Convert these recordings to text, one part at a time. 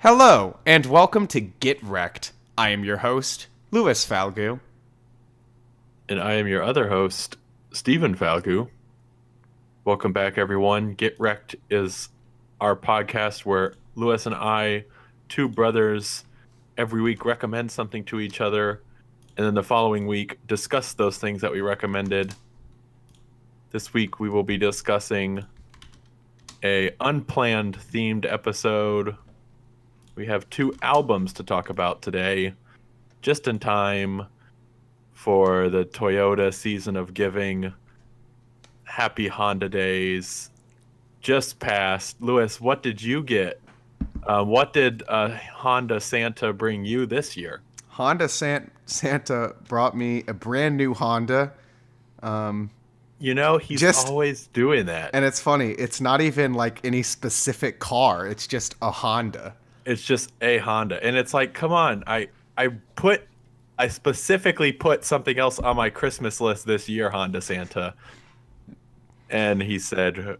Hello, and welcome to Get Recc'd. I am your host, Louis Falgout. And I am your other host, Stephen Falgout. Welcome back, everyone. Get Recc'd is our podcast where Louis and I, two brothers, every week recommend something to each other, and then the following week discuss those things that we recommended. This week we will be discussing a unplanned themed episode. We have two albums to talk about today, just in time for the Toyota season of giving. Happy Honda days just passed. Louis, what did you get? What did Honda Santa bring you this year? Honda Santa brought me a brand new Honda. He's always doing that. And it's funny, it's not even like any specific car, it's just a Honda. It's just a Honda. And it's like, come on, I specifically put something else on my Christmas list this year, Honda Santa. And he said,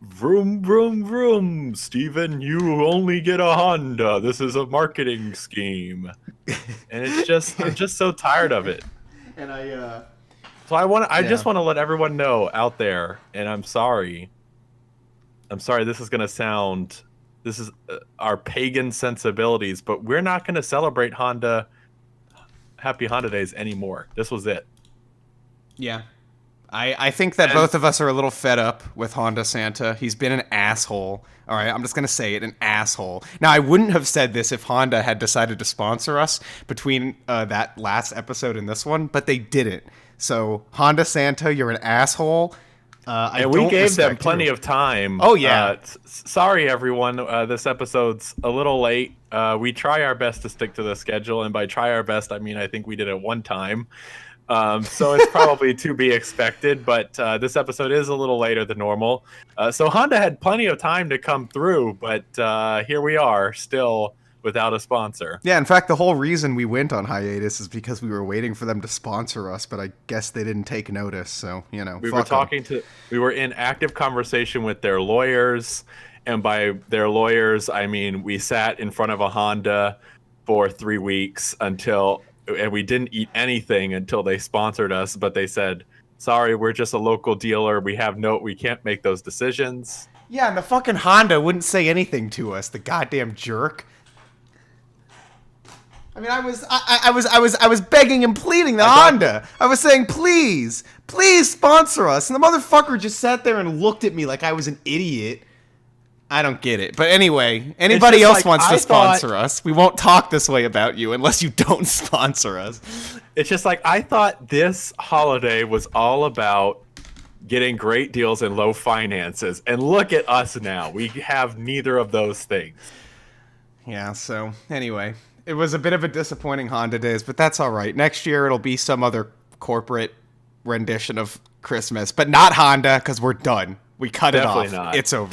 vroom, vroom, vroom, Steven, you only get a Honda. This is a marketing scheme. And I'm just so tired of it. And I just want to let everyone know out there, and I'm sorry, this is our pagan sensibilities, but we're not going to celebrate Happy Honda Days anymore. This was it. Yeah. I think that both of us are a little fed up with Honda Santa. He's been an asshole. All right, I'm just going to say it, an asshole. Now, I wouldn't have said this if Honda had decided to sponsor us between that last episode and this one, but they didn't. So, Honda Santa, you're an asshole. And we gave them plenty of time. Oh, yeah. Sorry, everyone. This episode's a little late. We try our best to stick to the schedule, and by try our best, I mean I think we did it one time. So it's probably to be expected, but this episode is a little later than normal. So Honda had plenty of time to come through, but here we are, still without a sponsor. Yeah, in fact, the whole reason we went on hiatus is because we were waiting for them to sponsor us, but I guess they didn't take notice, so, we were in active conversation with their lawyers, and by their lawyers, I mean we sat in front of a Honda for 3 weeks and we didn't eat anything until they sponsored us, but they said, sorry, we're just a local dealer. We can't make those decisions. Yeah, and the fucking Honda wouldn't say anything to us, the goddamn jerk. I mean, I was begging and pleading the Honda. I was saying, please sponsor us. And the motherfucker just sat there and looked at me like I was an idiot. I don't get it. But anyway, anybody else wants to sponsor us, we won't talk this way about you unless you don't sponsor us. It's just like, I thought this holiday was all about getting great deals and low finances. And look at us now. We have neither of those things. Yeah, so anyway, it was a bit of a disappointing Honda Days, but that's all right. Next year, it'll be some other corporate rendition of Christmas, but not Honda, because we're done. We cut Definitely it off. Not. It's over.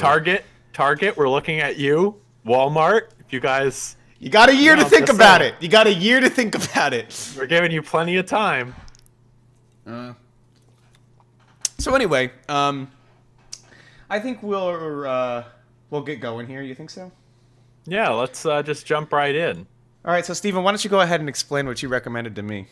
Target, we're looking at you. Walmart, if you guys... You got a year to think about it. You got a year to think about it. We're giving you plenty of time. So anyway, I think we'll get going here. You think so? Yeah, let's just jump right in. All right, so Stephen, why don't you go ahead and explain what you recommended to me?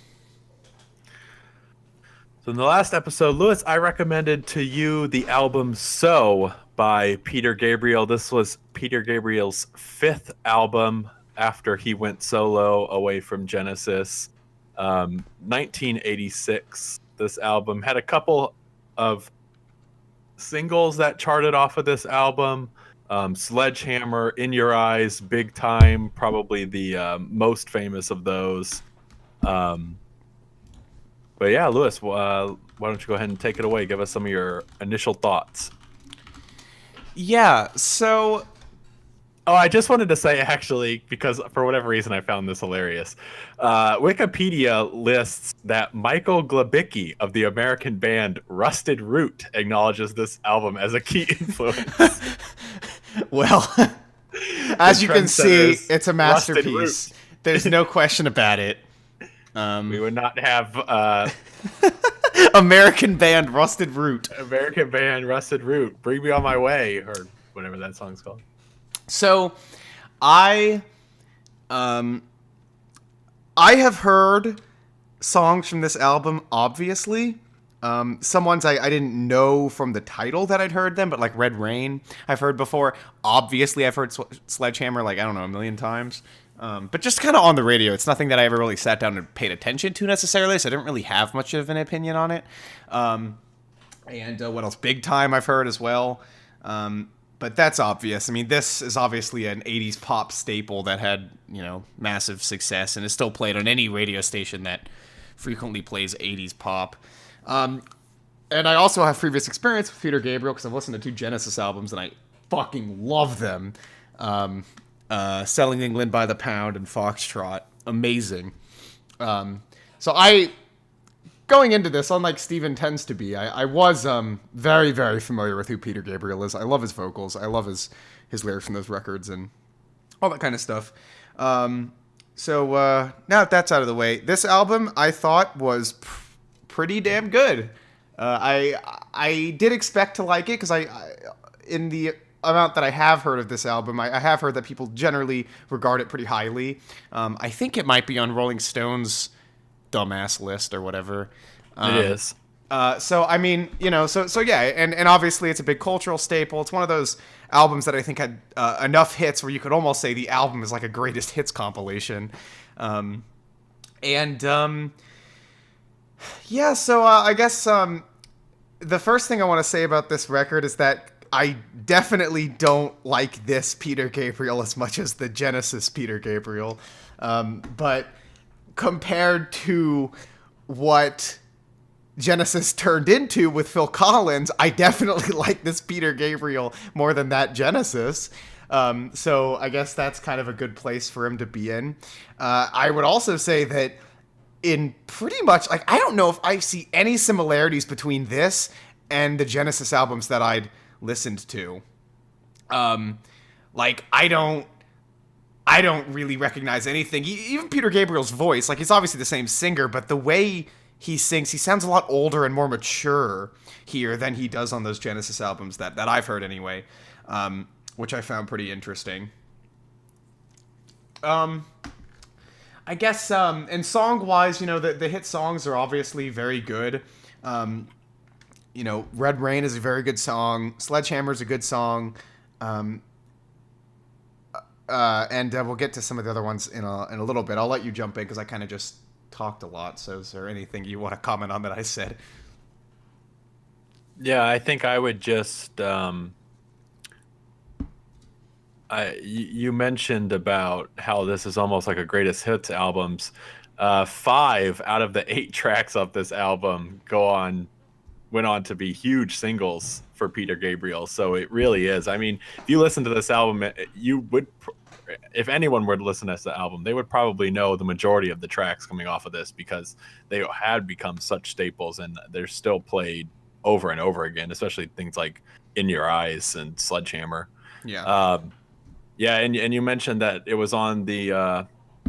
So in the last episode, Louis, I recommended to you the album So by Peter Gabriel. This was Peter Gabriel's 5th album after he went solo away from Genesis. 1986, this album had a couple of singles that charted off of this album. Sledgehammer, In Your Eyes, Big Time, probably the most famous of those. But yeah, Louis, why don't you go ahead and take it away? Give us some of your initial thoughts. Yeah, so... Oh, I just wanted to say, actually, because for whatever reason I found this hilarious. Wikipedia lists that Michael Glabicki of the American band Rusted Root acknowledges this album as a key influence. Well, as you can see, it's a masterpiece. There's no question about it. We would not have... American band Rusted Root. American band Rusted Root. Bring Me On My Way, or whatever that song's called. So, I Um, I have heard songs from this album, obviously. Some ones I didn't know from the title that I'd heard them, but like Red Rain, I've heard before. Obviously, I've heard Sledgehammer, like, I don't know, a million times. But just kind of on the radio. It's nothing that I ever really sat down and paid attention to necessarily, so I didn't really have much of an opinion on it. And what else? Big Time I've heard as well. But that's obvious. I mean, this is obviously an 80s pop staple that had, massive success and is still played on any radio station that frequently plays 80s pop. And I also have previous experience with Peter Gabriel because I've listened to 2 Genesis albums and I fucking love them. Selling England by the Pound and Foxtrot. Amazing. Going into this, unlike Steven tends to be, I was very, very familiar with who Peter Gabriel is. I love his vocals. I love his lyrics from those records and all that kind of stuff. So now that that's out of the way, this album I thought was pretty damn good. I did expect to like it because in the amount that I have heard of this album, I have heard that people generally regard it pretty highly. I think it might be on Rolling Stone's dumbass list or whatever. It is. So I mean, so yeah, and obviously it's a big cultural staple. It's one of those albums that I think had enough hits where you could almost say the album is like a greatest hits compilation. Yeah, so I guess the first thing I want to say about this record is that I definitely don't like this Peter Gabriel as much as the Genesis Peter Gabriel. But compared to what Genesis turned into with Phil Collins, I definitely like this Peter Gabriel more than that Genesis. So I guess that's kind of a good place for him to be in. I would also say that in pretty much, like, I don't know if I see any similarities between this and the Genesis albums that I'd listened to. I don't really recognize anything. Even Peter Gabriel's voice, like, he's obviously the same singer, but the way he sings, he sounds a lot older and more mature here than he does on those Genesis albums that I've heard anyway, which I found pretty interesting. I guess, and song-wise, the hit songs are obviously very good. Red Rain is a very good song. Sledgehammer is a good song. And we'll get to some of the other ones in a little bit. I'll let you jump in because I kind of just talked a lot. So is there anything you want to comment on that I said? Yeah, I think I would just you mentioned about how this is almost like a greatest hits albums. 5 out of the 8 tracks of this album went on to be huge singles for Peter Gabriel. So it really is. I mean, if you listen to this album, if anyone were to listen to this album, they would probably know the majority of the tracks coming off of this because they had become such staples and they're still played over and over again, especially things like In Your Eyes and Sledgehammer. Yeah. Yeah, and you mentioned that it was on the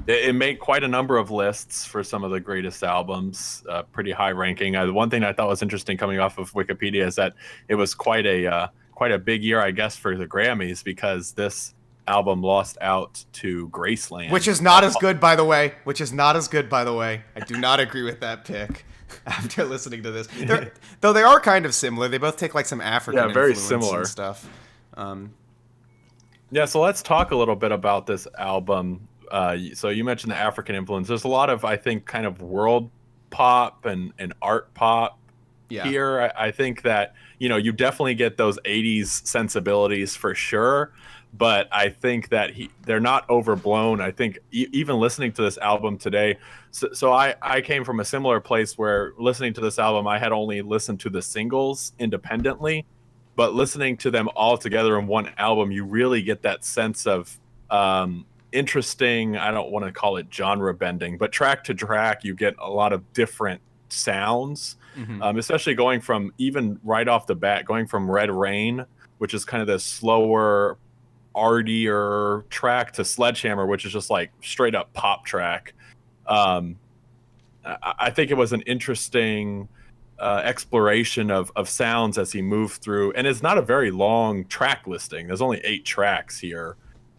it made quite a number of lists for some of the greatest albums, pretty high ranking. The one thing I thought was interesting coming off of Wikipedia is that it was quite a big year, I guess, for the Grammys because this album lost out to Graceland, which is not as good, by the way. I do not agree with that pick. After listening to this, though they are kind of similar. They both take like some African very influence similar and stuff. Yeah, so let's talk a little bit about this album. So you mentioned the African influence. There's a lot of, I think, kind of world pop and art pop here. I think that, you definitely get those 80s sensibilities for sure. But I think that they're not overblown. I think even listening to this album today, so I came from a similar place where listening to this album, I had only listened to the singles independently. But listening to them all together in one album, you really get that sense of interesting, I don't want to call it genre bending, but track to track, you get a lot of different sounds, especially going from, even right off the bat, going from Red Rain, which is kind of the slower, artier track, to Sledgehammer, which is just like straight up pop track. I think it was an interesting exploration of sounds as he moved through, and it's not a very long track listing. There's only 8 tracks here,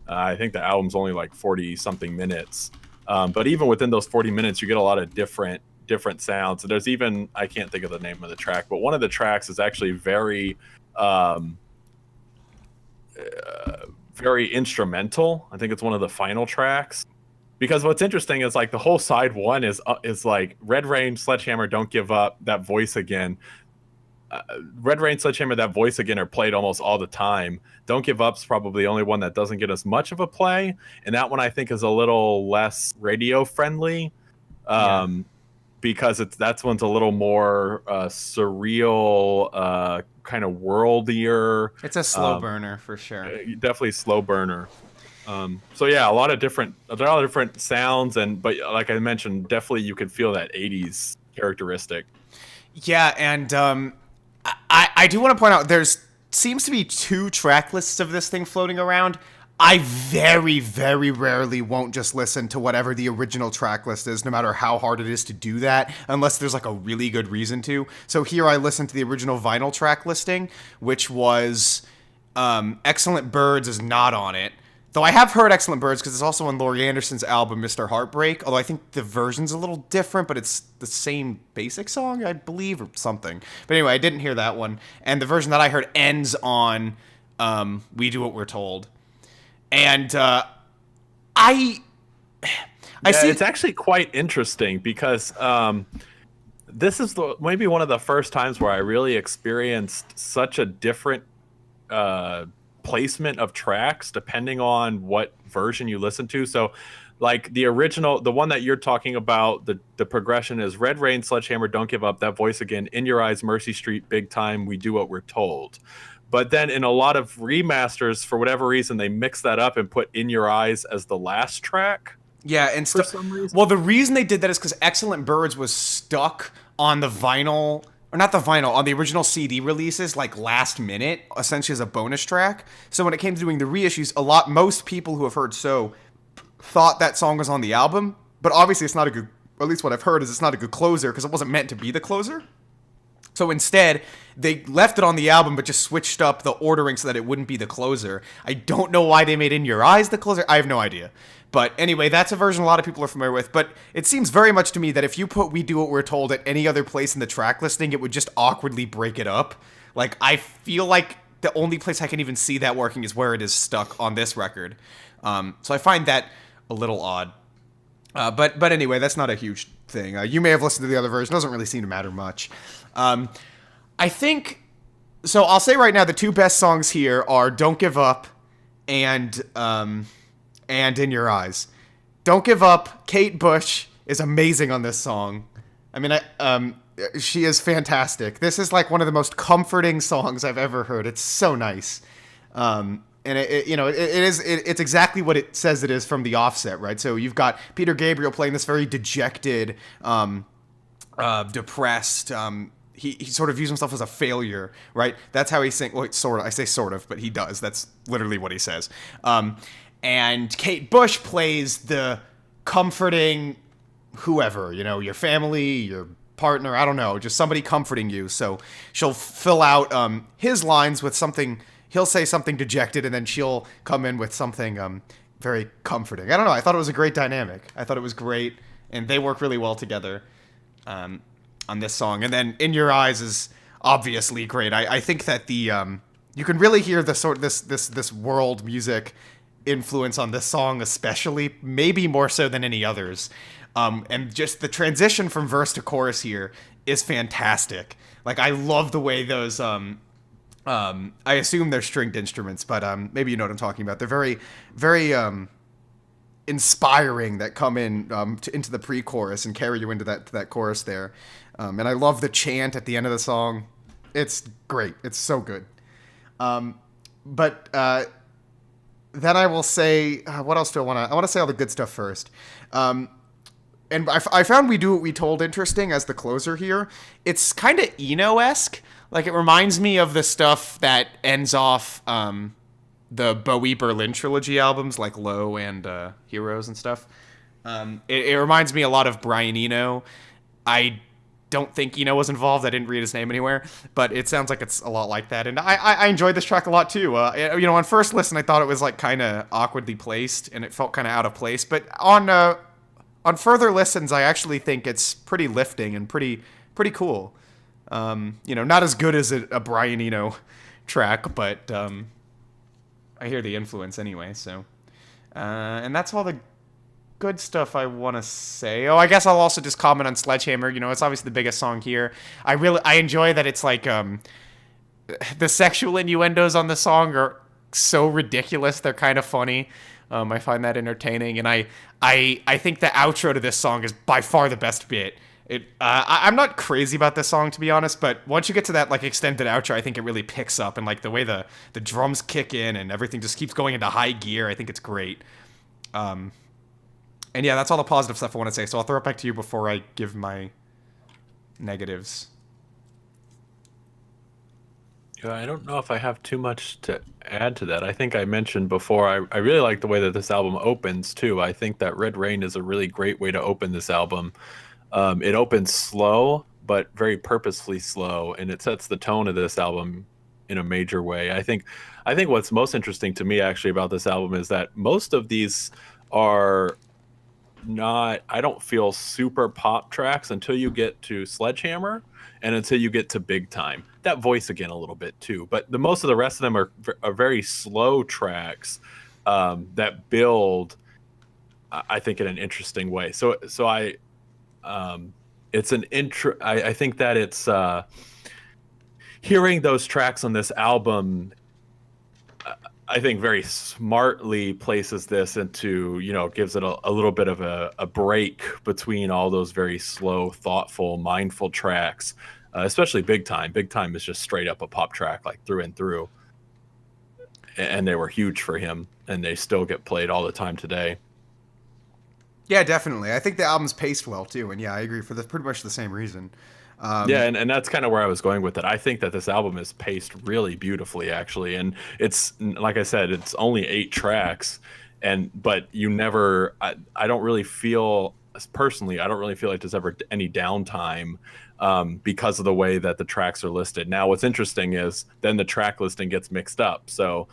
I think the album's only like 40 something minutes. But even within those 40 minutes, you get a lot of different sounds. There's even, I can't think of the name of the track, but one of the tracks is actually very very instrumental. I think it's one of the final tracks. Because what's interesting is like the whole side one is like Red Rain, Sledgehammer, Don't Give Up, That Voice Again. Red Rain, Sledgehammer, That Voice Again are played almost all the time. Don't Give Up's probably the only one that doesn't get as much of a play, and that one I think is a little less radio friendly, because that's one's a little more surreal, kind of worldier. It's a slow burner for sure. Definitely slow burner. So yeah, a lot of different sounds, but like I mentioned, definitely you could feel that 80s characteristic. Yeah, and I do want to point out there's seems to be 2 track lists of this thing floating around. I very, very rarely won't just listen to whatever the original track list is, no matter how hard it is to do that, unless there's like a really good reason to. So here I listened to the original vinyl track listing, which was Excellent Birds is not on it. Though I have heard Excellent Birds because it's also on Laurie Anderson's album, Mr. Heartbreak, although I think the version's a little different, but it's the same basic song, I believe, or something. But anyway, I didn't hear that one. And the version that I heard ends on We Do What We're Told. And I see it's actually quite interesting because this is maybe one of the first times where I really experienced such a different placement of tracks depending on what version you listen to. So like the original, the one that you're talking about, the progression is Red Rain, Sledgehammer, Don't Give Up, That Voice Again, In Your Eyes, Mercy Street, Big Time, We Do What We're Told. But then in a lot of remasters, for whatever reason, they mix that up and put In Your Eyes as the last track. Yeah, and for some reason. Well, the reason they did that is because Excellent Birds was stuck on the vinyl, or not the vinyl, on the original CD releases, like last minute, essentially as a bonus track. So when it came to doing the reissues, most people who have heard So thought that song was on the album, but obviously it's not a good, or at least what I've heard is it's not a good closer because it wasn't meant to be the closer. So instead, they left it on the album, but just switched up the ordering so that it wouldn't be the closer. I don't know why they made In Your Eyes the closer. I have no idea. But anyway, that's a version a lot of people are familiar with. But it seems very much to me that if you put We Do What We're Told at any other place in the track listing, it would just awkwardly break it up. Like, I feel like the only place I can even see that working is where it is stuck on this record. So I find that a little odd. But anyway, that's not a huge thing. You may have listened to the other version. It doesn't really seem to matter much. I think, so I'll say right now the 2 best songs here are Don't Give Up and In Your Eyes. Don't Give Up, Kate Bush is amazing on this song. I mean, she is fantastic. This is like one of the most comforting songs I've ever heard. It's so nice. And it's exactly what it says it is from the offset, right? So you've got Peter Gabriel playing this very dejected, depressed, he sort of views himself as a failure, right? That's how he sings. Well, sort of. I say sort of, but he does. That's literally what he says. And Kate Bush plays the comforting whoever, your family, your partner, I don't know, just somebody comforting you. So she'll fill out his lines with something. He'll say something dejected, and then she'll come in with something very comforting. I don't know. I thought it was a great dynamic. I thought it was great, and they work really well together. On this song, and then In Your Eyes is obviously great. I think that the you can really hear the sort of this world music influence on this song, especially, maybe more so than any others. And just the transition from verse to chorus here is fantastic. Like, I love the way those I assume they're stringed instruments, but maybe you know what I'm talking about. They're very, very inspiring that come in into the pre-chorus and carry you into that chorus there. And I love the chant at the end of the song. It's great. It's so good. But then I will say, what else do I want to... I want to say all the good stuff first. And I found We Do What We Told interesting as the closer here. It's kind of Eno-esque. Like, it reminds me of the stuff that ends off the Bowie Berlin trilogy albums, like Low and Heroes and stuff. It reminds me a lot of Brian Eno. I don't think Eno was involved. I didn't read his name anywhere, but it sounds like it's a lot like that. And I enjoyed this track a lot too. On first listen, I thought it was like kind of awkwardly placed and it felt kind of out of place. But on further listens, I actually think it's pretty lifting and pretty cool. Not as good as a Brian Eno track, but I hear the influence anyway. So, and that's all the good stuff I want to say. Oh, I guess I'll also just comment on Sledgehammer. It's obviously the biggest song here. I enjoy that it's like the sexual innuendos on the song are so ridiculous. They're kind of funny. I find that entertaining, and I think the outro to this song is by far the best bit. I'm not crazy about this song, to be honest, but once you get to that like extended outro, I think it really picks up, and like the way the drums kick in and everything just keeps going into high gear. I think it's great. And yeah, that's all the positive stuff I want to say. So I'll throw it back to you before I give my negatives. Yeah, I don't know if I have too much to add to that. I think I mentioned before, I really like the way that this album opens too. I think that Red Rain is a really great way to open this album. It opens slow, but very purposefully slow, and it sets the tone of this album in a major way. I think what's most interesting to me actually about this album is that most of these are not, I don't feel super pop tracks until you get to Sledgehammer and until you get to Big Time. That voice again a little bit too, but most of the rest of them are very slow tracks that build, I think, in an interesting way. So it's an intro. I think that it's hearing those tracks on this album, I think very smartly places this into, gives it a little bit of a break between all those very slow, thoughtful, mindful tracks, especially Big Time. Big Time is just straight up a pop track, like through and through. And they were huge for him, and they still get played all the time today. Yeah, definitely. I think the album's paced well too, and yeah, I agree for pretty much the same reason. Yeah, and that's kind of where I was going with it. I think that this album is paced really beautifully, actually, and it's, like I said, it's only 8 tracks, but you never, I don't really feel, personally, I don't really feel like there's ever any downtime because of the way that the tracks are listed. Now, what's interesting is then the track listing gets mixed up, so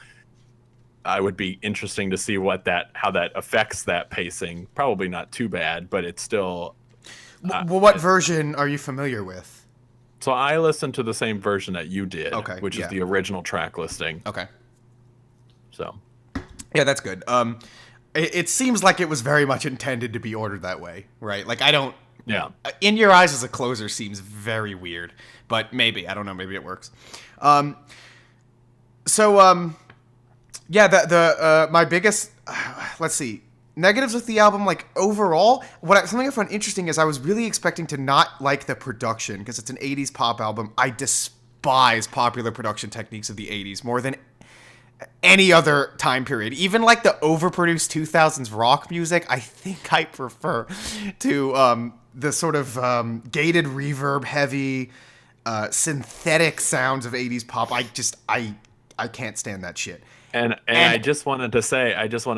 I would be interesting to see how that affects that pacing. Probably not too bad, but it's still. Well, what version are you familiar with? So I listened to the same version that you did, which is yeah. the original track listing. Okay. So. Yeah, that's good. It seems like it was very much intended to be ordered that way, right? Like I don't. Yeah. In Your Eyes as a closer seems very weird, but maybe, I don't know, maybe it works. Yeah, my biggest, let's see, negatives with the album, like overall, something I found interesting is I was really expecting to not like the production because it's an 80s pop album. I despise popular production techniques of the 80s more than any other time period. Even like the overproduced 2000s rock music, I think I prefer to the sort of gated reverb heavy synthetic sounds of 80s pop. I can't stand that shit. And I just want to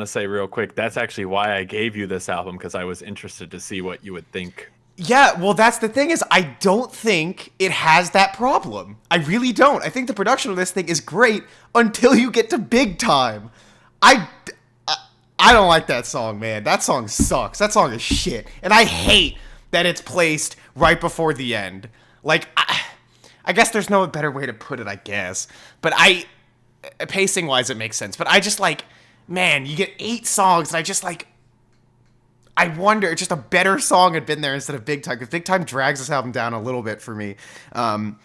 say real quick, that's actually why I gave you this album, because I was interested to see what you would think. Yeah, well, that's the thing is I don't think it has that problem. I really don't. I think the production of this thing is great until you get to Big Time. I don't like that song, man. That song sucks. That song is shit. And I hate that it's placed right before the end. Like, I guess there's no better way to put it, I guess. But pacing wise, it makes sense. But I just like, man, you get 8 songs, and I just like, I wonder if just a better song had been there instead of Big Time, because Big Time drags this album down a little bit for me. I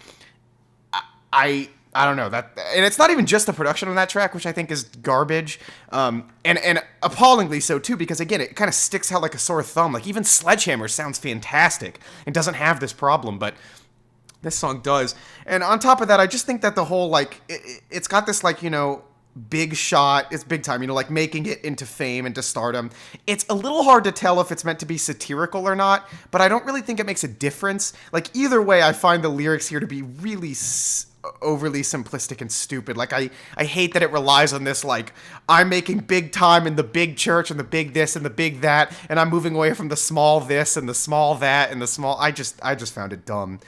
don't know that, and it's not even just the production on that track, which I think is garbage, and appallingly so too, because again, it kind of sticks out like a sore thumb. Like even Sledgehammer sounds fantastic and doesn't have this problem, but this song does. And on top of that, I just think that the whole, like, it's got this, like, big shot. It's Big Time, like making it into fame and to stardom. It's a little hard to tell if it's meant to be satirical or not, but I don't really think it makes a difference. Like, either way, I find the lyrics here to be really overly simplistic and stupid. Like I hate that it relies on this, like, I'm making big time in the big church and the big this and the big that, and I'm moving away from the small this and the small that and the small. I just found it dumb.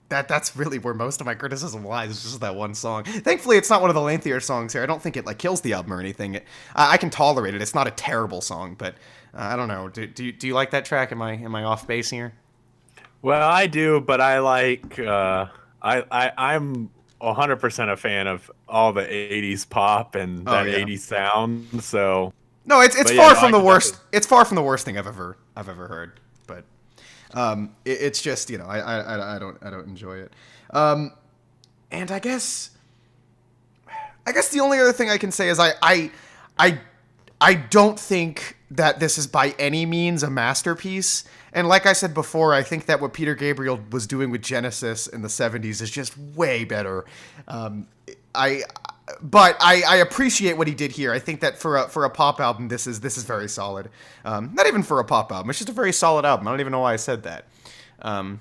That's really where most of my criticism lies. It's just that one song. Thankfully, it's not one of the lengthier songs here. I don't think it like kills the album or anything. I can tolerate it. It's not a terrible song, but I don't know. Do you like that track? Am I off base here? Well, I do, but I like I'm 100% a fan of all the 80s pop and that 80s sound. So no, it's far from the worst. It's far from the worst thing I've ever heard. But it's just, you know, I don't enjoy it. And I guess the only other thing I can say is I don't think that this is by any means a masterpiece. And like I said before, I think that what Peter Gabriel was doing with Genesis in the 70s is just way better. But I appreciate what he did here. I think that for a pop album, this is very solid. Not even for a pop album; it's just a very solid album. I don't even know why I said that. And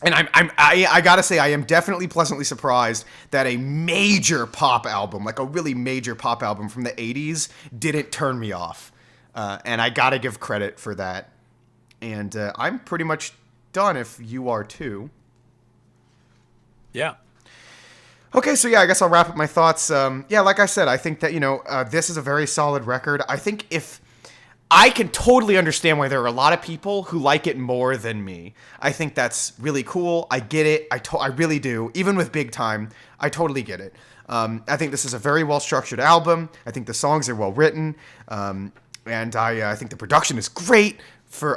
I gotta say, I am definitely pleasantly surprised that a major pop album, like a really major pop album from the 80s, didn't turn me off. And I gotta give credit for that. And I'm pretty much done if you are too. Yeah. Okay, so yeah, I guess I'll wrap up my thoughts. Yeah, like I said, I think that, you know, this is a very solid record. I think I can totally understand why there are a lot of people who like it more than me. I think that's really cool. I get it. I really do. Even with Big Time, I totally get it. I think this is a very well-structured album. I think the songs are well-written. And I think the production is great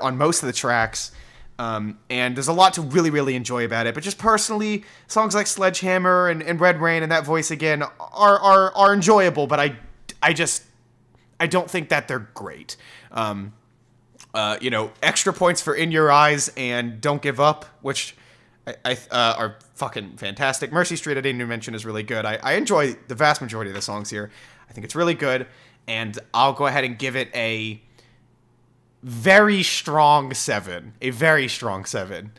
on most of the tracks. And there's a lot to really, really enjoy about it. But just personally, songs like Sledgehammer and Red Rain and That Voice Again are enjoyable, but I don't think that they're great. You know, extra points for In Your Eyes and Don't Give Up, which are fucking fantastic. Mercy Street, I didn't even mention, is really good. I enjoy the vast majority of the songs here. I think it's really good, and I'll go ahead and give it a very strong 7. A very strong 7.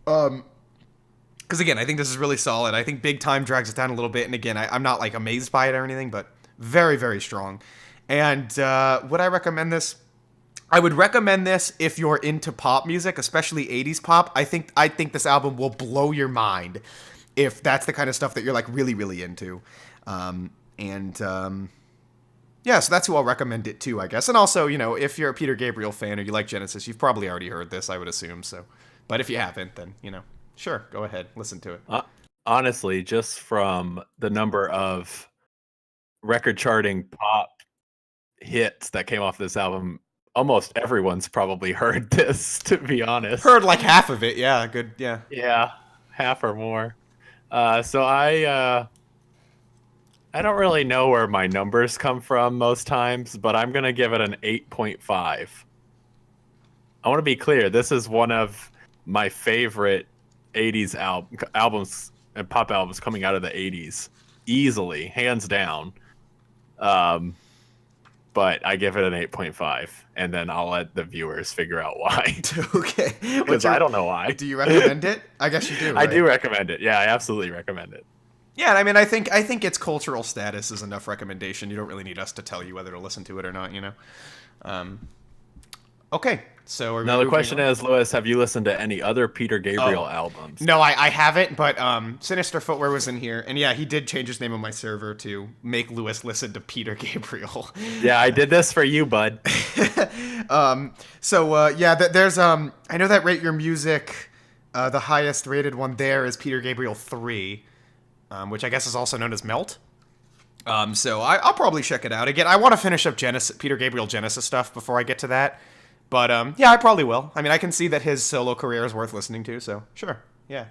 Because again, I think this is really solid. I think Big Time drags it down a little bit, and again, I'm not like amazed by it or anything, but very, very strong. And would I recommend this? I would recommend this if you're into pop music, especially 80s pop. I think this album will blow your mind if that's the kind of stuff that you're like really, really into. Yeah, so that's who I'll recommend it to, I guess. And also, you know, if you're a Peter Gabriel fan or you like Genesis, you've probably already heard this, I would assume. So, but if you haven't, then, you know, sure, go ahead, listen to it. Honestly, just from the number of record charting pop hits that came off this album, almost everyone's probably heard this, to be honest. Heard like half of it, yeah, good, yeah. Yeah, half or more. So I don't really know where my numbers come from most times, but I'm going to give it an 8.5. I want to be clear, this is one of my favorite 80s albums and pop albums coming out of the 80s. Easily, hands down. But I give it an 8.5, and then I'll let the viewers figure out why. Okay. Because I don't know why. Do you recommend it? I guess you do, right? I do recommend it. Yeah, I absolutely recommend it. Yeah, I mean, I think its cultural status is enough recommendation. You don't really need us to tell you whether to listen to it or not, you know? Okay, so now the question is, Lewis, have you listened to any other Peter Gabriel albums? No, I haven't, but Sinister Footwear was in here, and yeah, he did change his name on my server to make Lewis listen to Peter Gabriel. Yeah, I did this for you, bud. Yeah, there's I know that Rate Your Music, the highest rated one there is Peter Gabriel 3. Which I guess is also known as Melt. So I'll probably check it out. Again, I want to finish up Peter Gabriel Genesis stuff before I get to that. But yeah, I probably will. I mean, I can see that his solo career is worth listening to, so sure, yeah.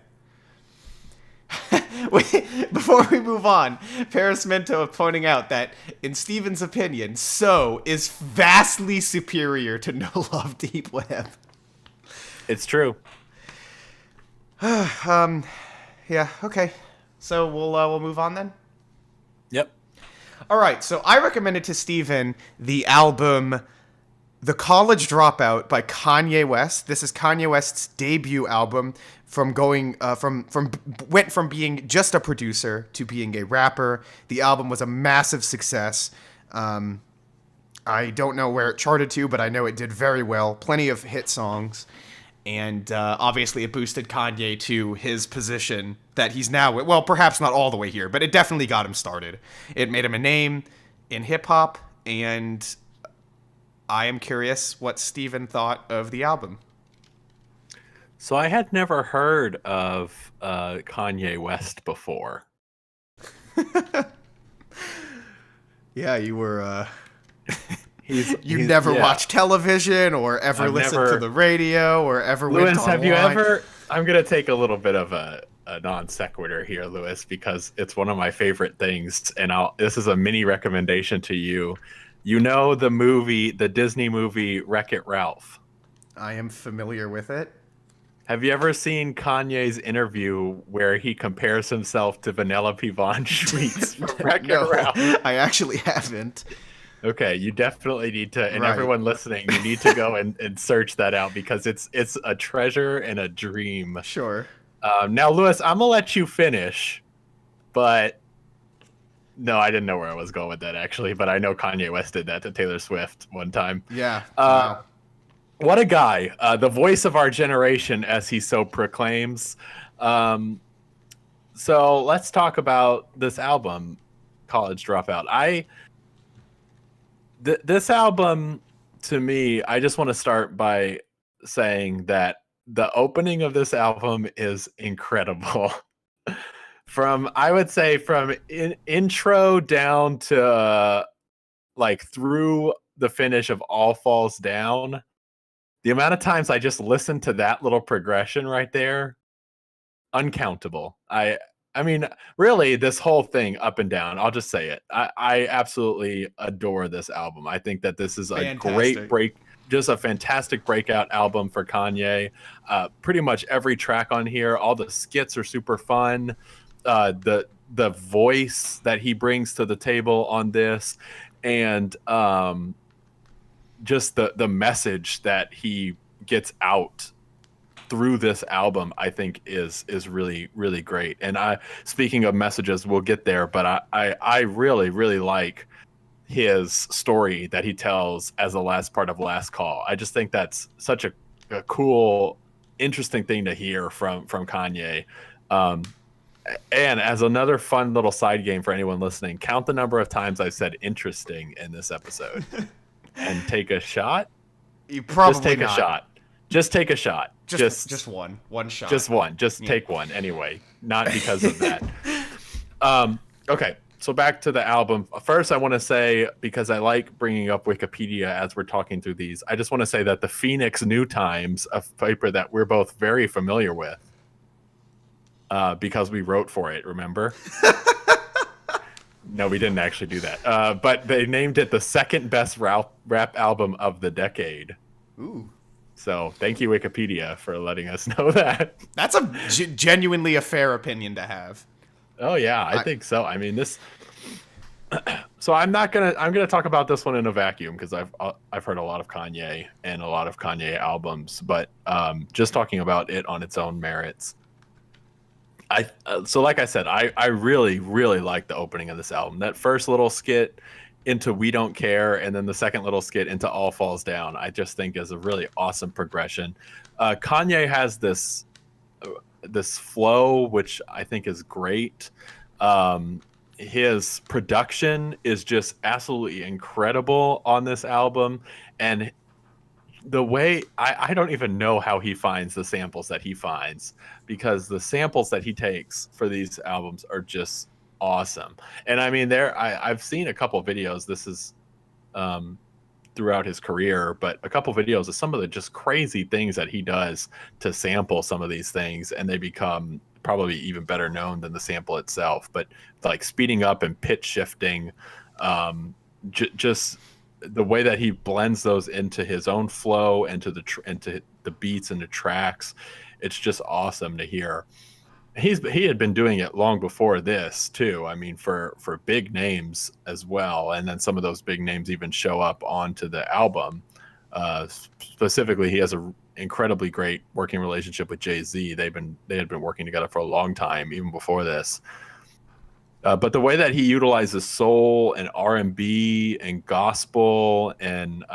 Before we move on, Paris Minto pointing out that, in Steven's opinion, So is vastly superior to No Love Deep Web. It's true. Yeah, okay. So we'll move on then? Yep. All right, so I recommended to Steven the album The College Dropout by Kanye West. This is Kanye West's debut album. Went from being just a producer to being a rapper. The album was a massive success. I don't know where it charted to, but I know it did very well. Plenty of hit songs. And obviously it boosted Kanye to his position that he's now with. Well, perhaps not all the way here, but it definitely got him started. It made him a name in hip-hop, and I am curious what Steven thought of the album. So I had never heard of Kanye West before. Yeah, you were... He's never watched television or ever listened to the radio or ever went Lewis, online. have you ever... I'm going to take a little bit of a non sequitur here, Lewis, because it's one of my favorite things. And this is a mini recommendation to you. You know the Disney movie Wreck-It Ralph? I am familiar with it. Have you ever seen Kanye's interview where he compares himself to Vanellope Von Schweetz from Wreck-It Ralph? I actually haven't. Okay, you definitely need to, and Right. Everyone listening, you need to go and search that out because it's a treasure and a dream. Sure. Now, Lewis, I'm gonna let you finish, but no, I didn't know where I was going with that actually, but I know Kanye West did that to Taylor Swift one time. Yeah. Wow. What a guy, the voice of our generation, as he so proclaims. So let's talk about this album, College Dropout. This album, to me, I just want to start by saying that the opening of this album is incredible. I would say from intro down to like through the finish of All Falls Down, the amount of times I just listened to that little progression right there, uncountable. I mean, really, this whole thing up and down, I'll just say it. I absolutely adore this album. I think that this is a great just a fantastic breakout album for Kanye. Pretty much every track on here, all the skits are super fun. The voice that he brings to the table on this, and just the message that he gets out through this album, I think is really, really great. And speaking of messages, we'll get there, but I really, really like his story that he tells as the last part of Last Call. I just think that's such a cool, interesting thing to hear from Kanye. And as another fun little side game for anyone listening, count the number of times I've said interesting in this episode and take a shot. You probably just take not. a shot. Just take a shot. Just one shot. Just one. Take one anyway. Not because of that. Okay. So back to the album. First, I want to say, because I like bringing up Wikipedia as we're talking through these, I just want to say that the Phoenix New Times, a paper that we're both very familiar with, because we wrote for it, remember? No, we didn't actually do that. But they named it the second best rap album of the decade. Ooh. So thank you, Wikipedia, for letting us know that. That's genuinely a fair opinion to have. Oh yeah, I think so. I mean, this. So I'm gonna talk about this one in a vacuum because I've heard a lot of Kanye and a lot of Kanye albums, but just talking about it on its own merits. So like I said, I really, really like the opening of this album. That first little skit into We Don't Care, and then the second little skit into All Falls Down, I just think is a really awesome progression. Kanye has this flow, which I think is great. His production is just absolutely incredible on this album, and the way I don't even know how he finds the samples that he finds, because the samples that he takes for these albums are just awesome. And I mean, I've seen a couple videos. This is throughout his career, but a couple videos of some of the just crazy things that he does to sample some of these things, and they become probably even better known than the sample itself. But like speeding up and pitch shifting, just the way that he blends those into his own flow, into the beats and the tracks, it's just awesome to hear. He had been doing it long before this too. I mean, for big names as well, and then some of those big names even show up onto the album. Specifically, he has an incredibly great working relationship with Jay-Z. They had been working together for a long time, even before this. But the way that he utilizes soul and R&B and gospel and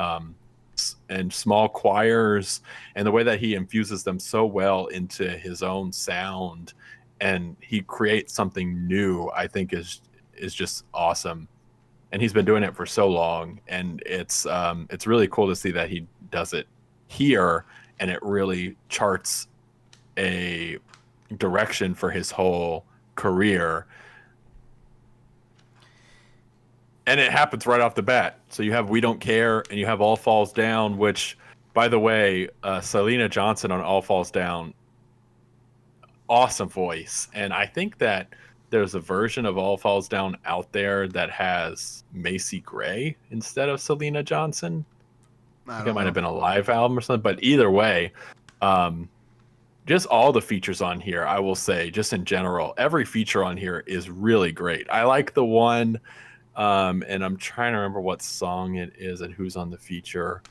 small choirs, and the way that he infuses them so well into his own sound, and he creates something new, I think is just awesome. And he's been doing it for so long, and it's really cool to see that he does it here, and it really charts a direction for his whole career. And it happens right off the bat. So you have We Don't Care, and you have All Falls Down, which, by the way, Selena Johnson on All Falls Down, awesome voice. And I think that there's a version of All Falls Down out there that has Macy Gray instead of Selena Johnson. I think it might have been a live album or something. But either way, just all the features on here, I will say, just in general, every feature on here is really great. I like the one... and I'm trying to remember what song it is and who's on the feature,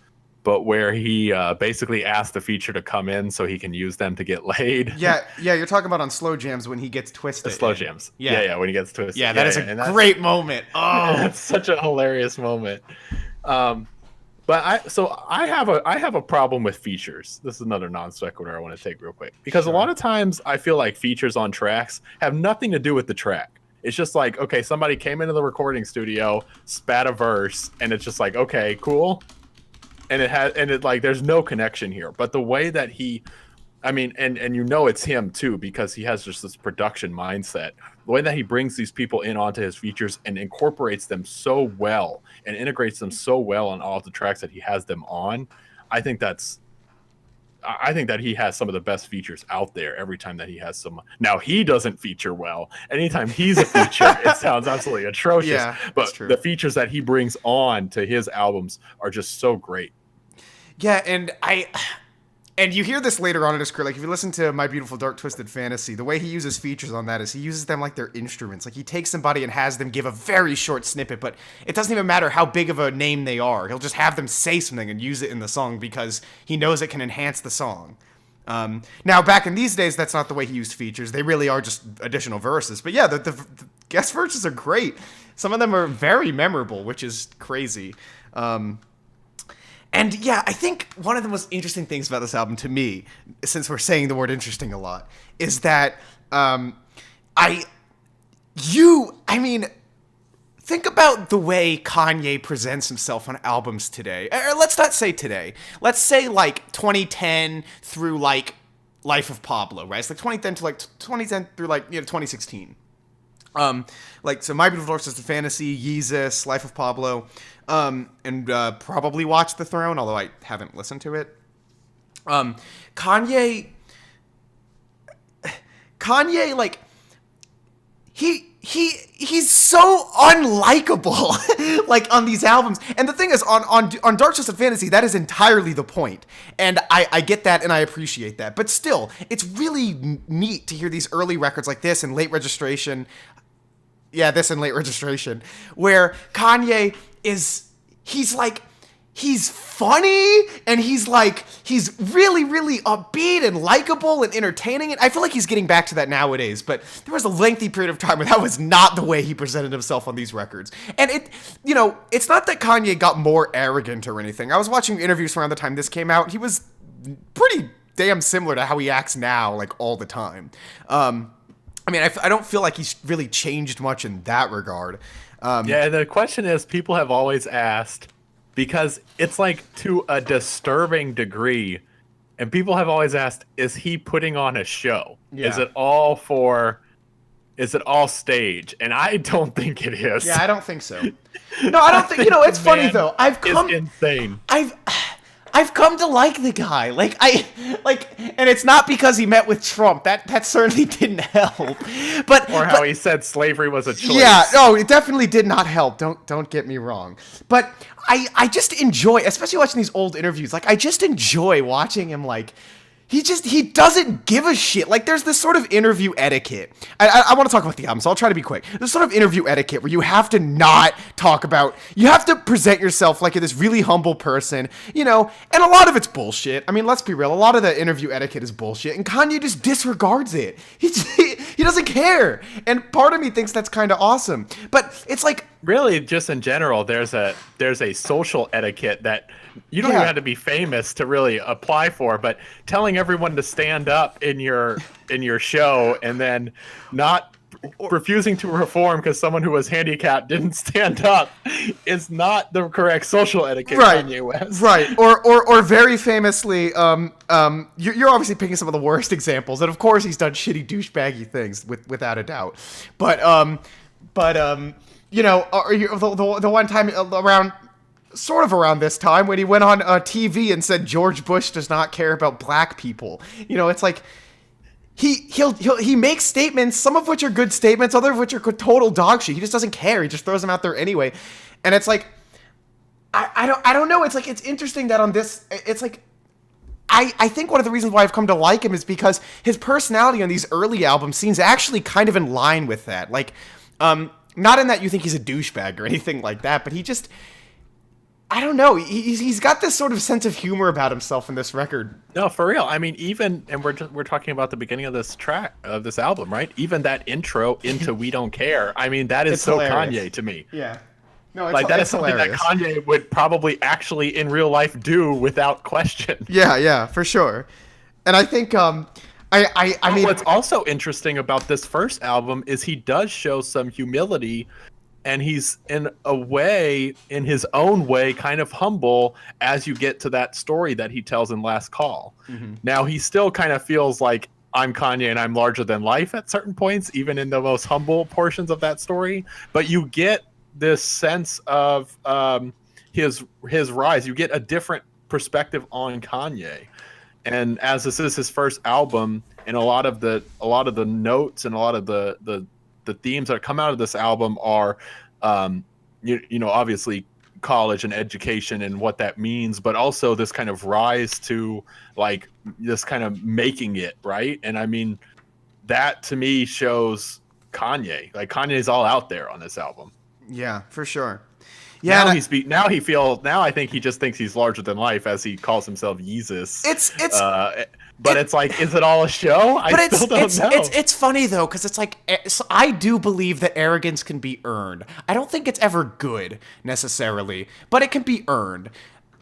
but where he basically asked the feature to come in so he can use them to get laid. Yeah, you're talking about on Slow Jams when he gets twisted. Slow Jams. Yeah, when he gets twisted. Yeah, that is a great moment. Oh, it's such a hilarious moment. But I have a problem with features. This is another non sequitur I want to take real quick, because a lot of times I feel like features on tracks have nothing to do with the track. It's just like, okay, somebody came into the recording studio, spat a verse, and it's just like, okay, cool. And it like, there's no connection here. But the way that and you know it's him too, because he has just this production mindset. The way that he brings these people in onto his features and incorporates them so well and integrates them so well on all of the tracks that he has them on, I think that he has some of the best features out there every time that he has some. Now, he doesn't feature well. Anytime he's a feature, it sounds absolutely atrocious. Yeah, but the features that he brings on to his albums are just so great. Yeah, and you hear this later on in his career. Like, if you listen to My Beautiful Dark Twisted Fantasy, the way he uses features on that is he uses them like they're instruments. Like, he takes somebody and has them give a very short snippet, but it doesn't even matter how big of a name they are. He'll just have them say something and use it in the song because he knows it can enhance the song. Now, back in these days, that's not the way he used features. They really are just additional verses. But yeah, the guest verses are great. Some of them are very memorable, which is crazy. And yeah, I think one of the most interesting things about this album to me, since we're saying the word interesting a lot, is that think about the way Kanye presents himself on albums today. Or let's not say today. Let's say like 2010 through like Life of Pablo, right? It's like 2010 to like 2010 through like 2016. So My Beautiful Dark Twisted Fantasy, Yeezus, Life of Pablo, and probably Watch the Throne, although I haven't listened to it. Kanye, like, he's so unlikable, like, on these albums. And the thing is, on Dark Twisted Fantasy, that is entirely the point. And I get that, and I appreciate that. But still, it's really neat to hear these early records like this and Late Registration. Yeah, this and Late Registration, where Kanye he's funny, and he's really, really upbeat and likable and entertaining. And I feel like he's getting back to that nowadays, but there was a lengthy period of time where that was not the way he presented himself on these records. And it's not that Kanye got more arrogant or anything. I was watching interviews around the time this came out. He was pretty damn similar to how he acts now, like, all the time. I don't feel like he's really changed much in that regard. Yeah, the question is, people have always asked, because it's like to a disturbing degree, and people have always asked, is he putting on a show? Yeah. Is it all stage? And I don't think it is. Yeah, I don't think so. No, I don't think, it's funny though. It's insane. I've come to like the guy. And it's not because he met with Trump. That certainly didn't help. But he said slavery was a choice. Yeah, no, it definitely did not help. Don't get me wrong. But I just enjoy, especially watching these old interviews. Like, I just enjoy watching him. Like, he doesn't give a shit. Like, there's this sort of interview etiquette. I want to talk about the album, so I'll try to be quick. There's sort of interview etiquette where you have to not talk about, you have to present yourself like this really humble person, you know, and a lot of it's bullshit. I mean, let's be real. A lot of the interview etiquette is bullshit, and Kanye just disregards it. He doesn't care. And part of me thinks that's kind of awesome. But it's like, really, just in general, there's a social etiquette that you don't even have to be famous to really apply for, but telling everyone to stand up in your show and then not refusing to perform because someone who was handicapped didn't stand up is not the correct social etiquette. Right, Kanye West. Right, or very famously, you're obviously picking some of the worst examples, and of course he's done shitty douchebaggy things without a doubt, but you know, the one time around this time when he went on TV and said George Bush does not care about black people, you know, it's like. He makes statements, some of which are good statements, other of which are total dog shit. He just doesn't care. He just throws them out there anyway. And it's like, I don't know. It's like, it's interesting that on this, it's like, I think one of the reasons why I've come to like him is because his personality on these early albums seems actually kind of in line with that. Like, not in that you think he's a douchebag or anything like that, but he just, I don't know. He's got this sort of sense of humor about himself in this record. No, for real. I mean, even, and we're talking about the beginning of this track of this album, right? Even that intro into "We Don't Care." I mean, that is it's so hilarious. Kanye to me. Yeah. No, it's, like that it's is something hilarious. that Kanye would probably actually in real life do without question. Yeah, for sure. And I think I mean, what's also interesting about this first album is he does show some humility. And he's, in a way, in his own way, kind of humble as you get to that story that he tells in Last Call. Mm-hmm. Now, he still kind of feels like I'm Kanye and I'm larger than life at certain points, even in the most humble portions of that story. But you get this sense of his rise. You get a different perspective on Kanye. And as this is his first album, and a lot of the notes and a lot of the themes that come out of this album are, you know, obviously college and education and what that means, but also this kind of rise to like this kind of making it, right? And I mean, that to me shows Kanye. Like Kanye's all out there on this album. Yeah, for sure. Yeah, now I think he just thinks he's larger than life as he calls himself Yeezus. It's like, is it all a show? I still don't know. It's funny though, because it's like, so I do believe that arrogance can be earned. I don't think it's ever good necessarily, but it can be earned.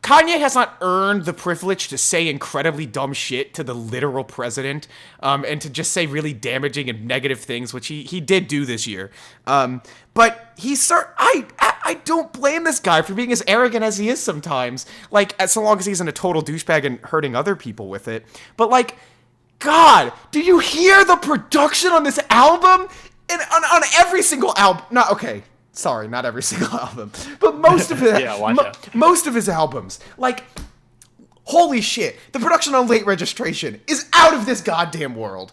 Kanye has not earned the privilege to say incredibly dumb shit to the literal president, and to just say really damaging and negative things, which he did do this year. But I don't blame this guy for being as arrogant as he is sometimes. Like, so long as he isn't a total douchebag and hurting other people with it. But like, God, do you hear the production on this album? And on every single album, not every single album, but most of it, most of his albums, like, holy shit, the production on Late Registration is out of this goddamn world.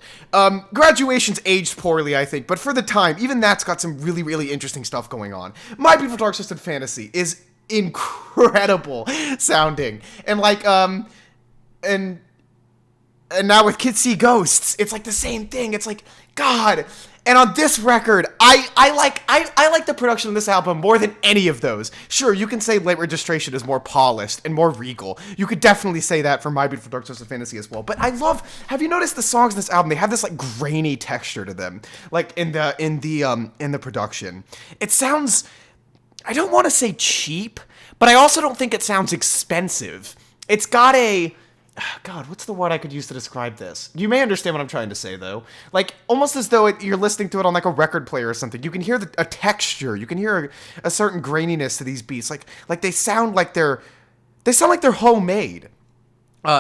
Graduation's aged poorly, I think, but for the time, even that's got some really, really interesting stuff going on. My Beautiful Dark Twisted Fantasy is incredible sounding, and like, and now with Kids See Ghosts, it's like the same thing. It's like, God. And on this record, I like the production of this album more than any of those. Sure, you can say Late Registration is more polished and more regal. You could definitely say that for My Beautiful Dark Twisted Fantasy as well. But have you noticed the songs in this album? They have this like grainy texture to them, like in the production. It sounds, I don't want to say cheap, but I also don't think it sounds expensive. It's got a, God, what's the word I could use to describe this? You may understand what I'm trying to say, though. Like, almost as though you're listening to it on, like, a record player or something. You can hear a texture. You can hear a certain graininess to these beats. Like they sound like they're homemade,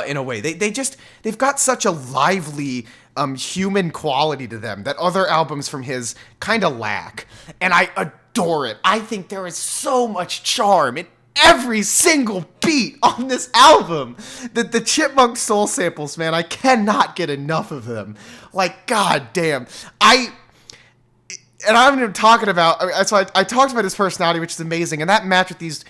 in a way. They've got such a lively, human quality to them that other albums from his kind of lack. And I adore it. I think there is so much charm in every single beat on this album. The Chipmunk Soul samples, man, I cannot get enough of them. Like, god damn. and I'm even talking about. So I talked about his personality, which is amazing, and that match with these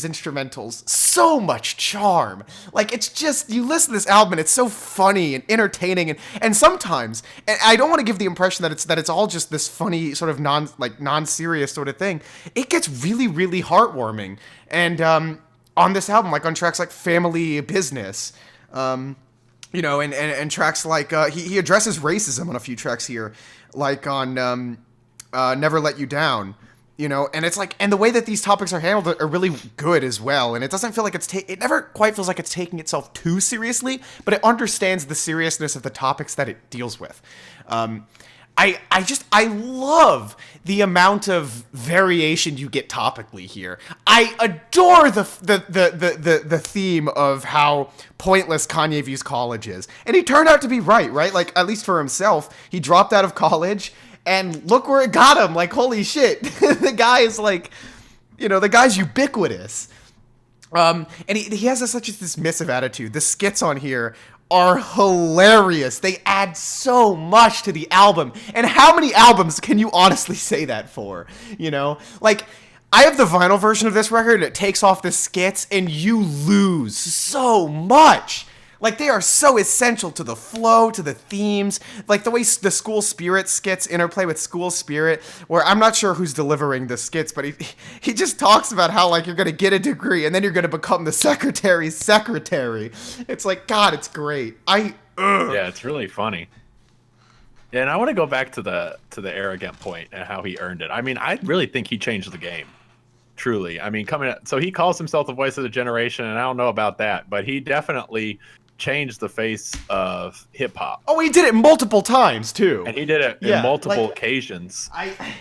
instrumentals, so much charm. Like it's just you listen to this album, and it's so funny and entertaining, and sometimes, and I don't want to give the impression that it's all just this funny sort of non-serious sort of thing. It gets really really heartwarming, and on this album, like on tracks like Family Business. You know, and tracks like he addresses racism on a few tracks here, like on Never Let You Down, you know, and it's like, and the way that these topics are handled are really good as well, and it doesn't feel like it never quite feels like it's taking itself too seriously, but it understands the seriousness of the topics that it deals with. I love the amount of variation you get topically here. I adore the theme of how pointless Kanye views college is. And he turned out to be right? Like, at least for himself. He dropped out of college, and look where it got him. Like, holy shit. The guy is like, you know, the guy's ubiquitous. And he has such a dismissive attitude. The skits on here are hilarious. They add so much to the album. And how many albums can you honestly say that for? You know? Like, I have the vinyl version of this record, and it takes off the skits, and you lose so much. Like, they are so essential to the flow, to the themes, like the way the School Spirit skits interplay with School Spirit, where I'm not sure who's delivering the skits, but he just talks about how, like, you're going to get a degree, and then you're going to become the secretary's secretary. It's like, God, it's great. Yeah, it's really funny. Yeah, and I want to go back to the arrogant point and how he earned it. I mean, I really think he changed the game. Truly. I mean, so he calls himself the voice of the generation, and I don't know about that, but he definitely changed the face of hip hop. Oh, he did it multiple times too. And he did it in multiple occasions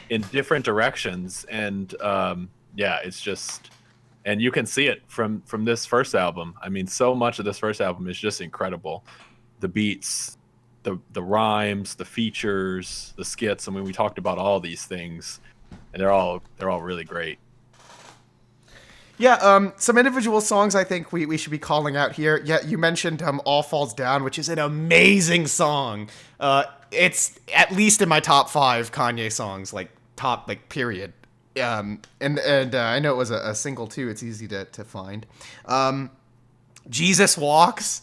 in different directions. And yeah, it's just, and you can see it from this first album. I mean, so much of this first album is just incredible. The beats, the rhymes, the features, the skits. I mean, we talked about all these things, and they're all really great. Yeah, some individual songs I think we should be calling out here. Yeah, you mentioned All Falls Down, which is an amazing song. It's at least in my top 5 Kanye songs, like period. And I know it was a single too. It's easy to find. Jesus Walks.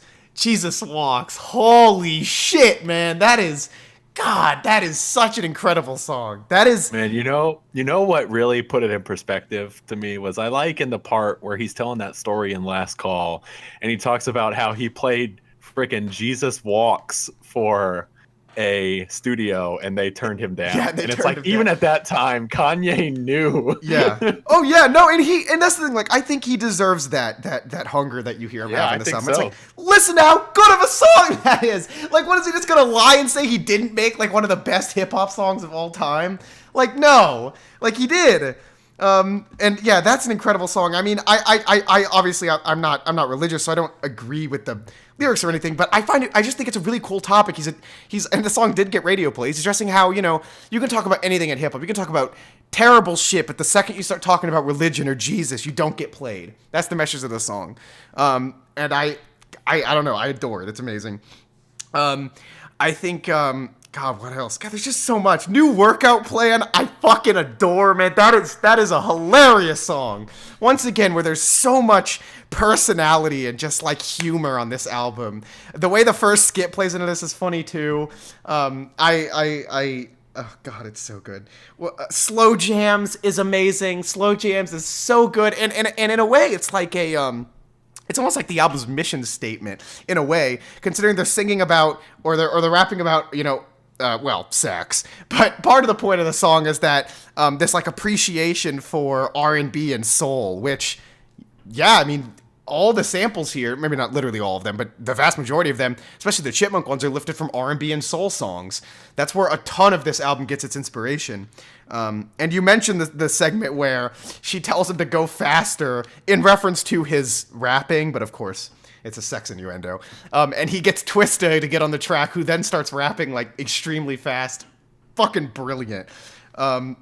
Holy shit, man. That is such an incredible song. That is, man, you know what really put it in perspective to me was I like in the part where he's telling that story in Last Call, and he talks about how he played freaking Jesus Walks for a studio and they turned him down. Yeah, and it's like even at that time Kanye knew. Yeah. Oh yeah, no, and that's the thing, like I think he deserves that hunger that you hear him having this album. So. It's like, listen to how good of a song that is. Like, what is he just gonna lie and say he didn't make like one of the best hip hop songs of all time? Like, no. Like he did. And yeah, that's an incredible song. I mean, I obviously I'm not religious, so I don't agree with the lyrics or anything, but I just think it's a really cool topic. And the song did get radio plays. He's addressing how, you know, you can talk about anything in hip hop. You can talk about terrible shit, but the second you start talking about religion or Jesus, you don't get played. That's the message of the song. And I don't know. I adore it. It's amazing. I think, God, what else? God, there's just so much. New Workout Plan, I fucking adore, man. That is a hilarious song. Once again, where there's so much personality and just like humor on this album. The way the first skit plays into this is funny too. Oh God, it's so good. Well, Slow Jams is amazing. Slow Jams is so good, and in a way, it's like a It's almost like the album's mission statement in a way, considering they're singing about or they're rapping about, you know, sex. But part of the point of the song is that this like appreciation for R&B and soul, which, yeah, I mean, all the samples here, maybe not literally all of them, but the vast majority of them, especially the Chipmunk ones, are lifted from R&B and soul songs. That's where a ton of this album gets its inspiration. And you mentioned the segment where she tells him to go faster in reference to his rapping, but of course, it's a sex innuendo. And he gets Twista to get on the track, who then starts rapping like extremely fast. Fucking brilliant. Well,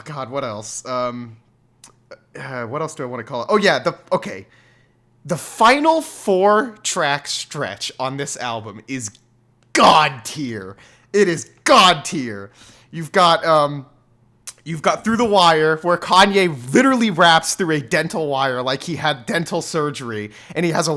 God, what else? What else do I want to call it? Oh yeah, the final 4-track stretch on this album is god tier. It is god tier. You've got Through the Wire, where Kanye literally raps through a dental wire like he had dental surgery, and he has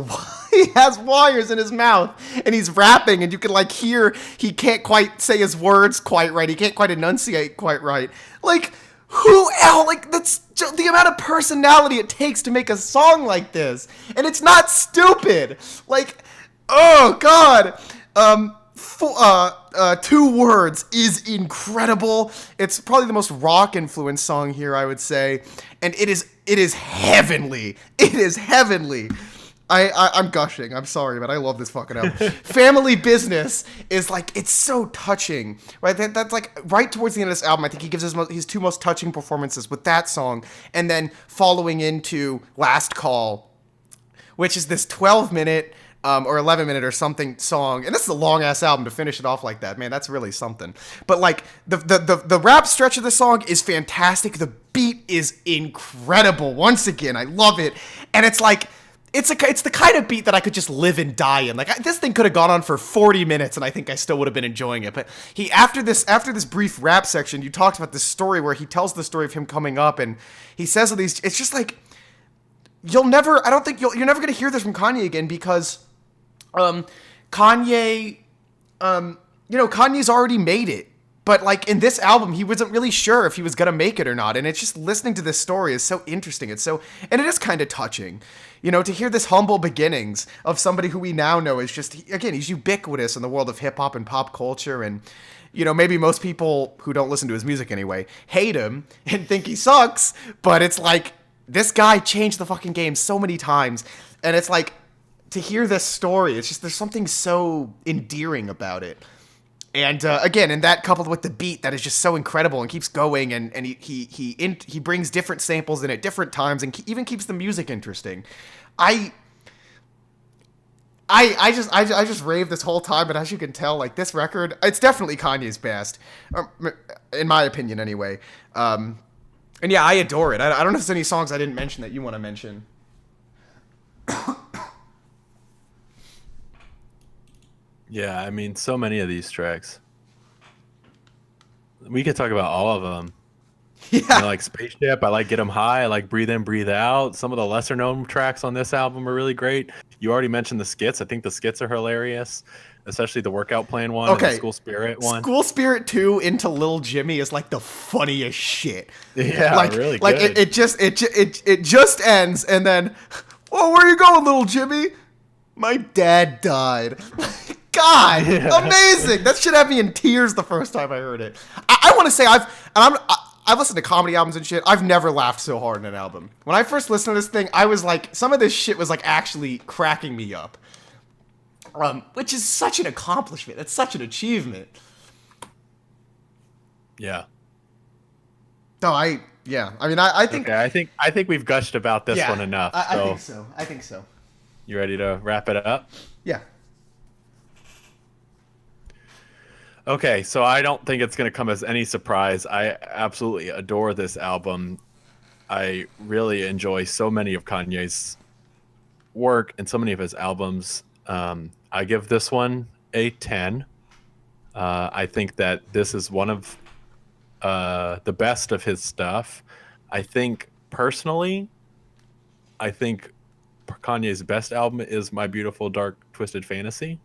wires in his mouth, and he's rapping, and you can like hear he can't quite say his words quite right. He can't quite enunciate quite right. Like, who else? Like, that's the amount of personality it takes to make a song like this, and it's not stupid. Like, oh god. 2 Words is incredible. It's probably the most rock influenced song here, I would say, and it is heavenly. It is heavenly. I'm gushing. I'm sorry, but I love this fucking album. Family Business is like, it's so touching, right? That's like right towards the end of this album. I think he gives his 2 most touching performances with that song, and then following into Last Call, which is this 12-minute or 11-minute or something song, and this is a long ass album to finish it off like that. Man, that's really something. But like the rap stretch of the song is fantastic. The beat is incredible. Once again, I love it, and it's like. It's the kind of beat that I could just live and die in. Like, this thing could have gone on for 40 minutes, and I think I still would have been enjoying it. But after this brief rap section, you talked about this story where he tells the story of him coming up, and he says all these. It's just like you're never gonna hear this from Kanye again, because Kanye, Kanye's already made it. But, like, in this album, he wasn't really sure if he was going to make it or not. And it's just, listening to this story is so interesting. And it is kind of touching, to hear this humble beginnings of somebody who we now know is just, again, he's ubiquitous in the world of hip-hop and pop culture. And, maybe most people who don't listen to his music anyway hate him and think he sucks. But it's like, this guy changed the fucking game so many times. And it's like, to hear this story, it's just, there's something so endearing about it. And again, and that coupled with the beat that is just so incredible and keeps going, and he brings different samples in at different times, and even keeps the music interesting. I just rave this whole time, but as you can tell, like, this record, it's definitely Kanye's best, in my opinion, anyway. And yeah, I adore it. I don't know if there's any songs I didn't mention that you want to mention. Yeah, I mean, so many of these tracks. We could talk about all of them. Yeah. I like Spaceship. I like Get 'Em High. I like Breathe In, Breathe Out. Some of the lesser known tracks on this album are really great. You already mentioned the skits. I think the skits are hilarious, especially the workout plan one and the School Spirit one. School Spirit 2 into Lil Jimmy is like the funniest shit. Yeah, like, really like good. It just ends, and then, oh, where you going, Little Jimmy? My dad died. God, yeah. Amazing! That shit had me in tears the first time I heard it. I want to say I've listened to comedy albums and shit. I've never laughed so hard in an album. When I first listened to this thing, I was like, some of this shit was like actually cracking me up. Which is such an accomplishment. That's such an achievement. Yeah. No, I think. Okay, I think we've gushed about this one enough. I think so. You ready to wrap it up? Yeah. Okay, so I don't think it's going to come as any surprise. I absolutely adore this album. I really enjoy so many of Kanye's work and so many of his albums. I give this one a 10. I think that this is one of the best of his stuff. I think, personally, Kanye's best album is My Beautiful Dark Twisted Fantasy.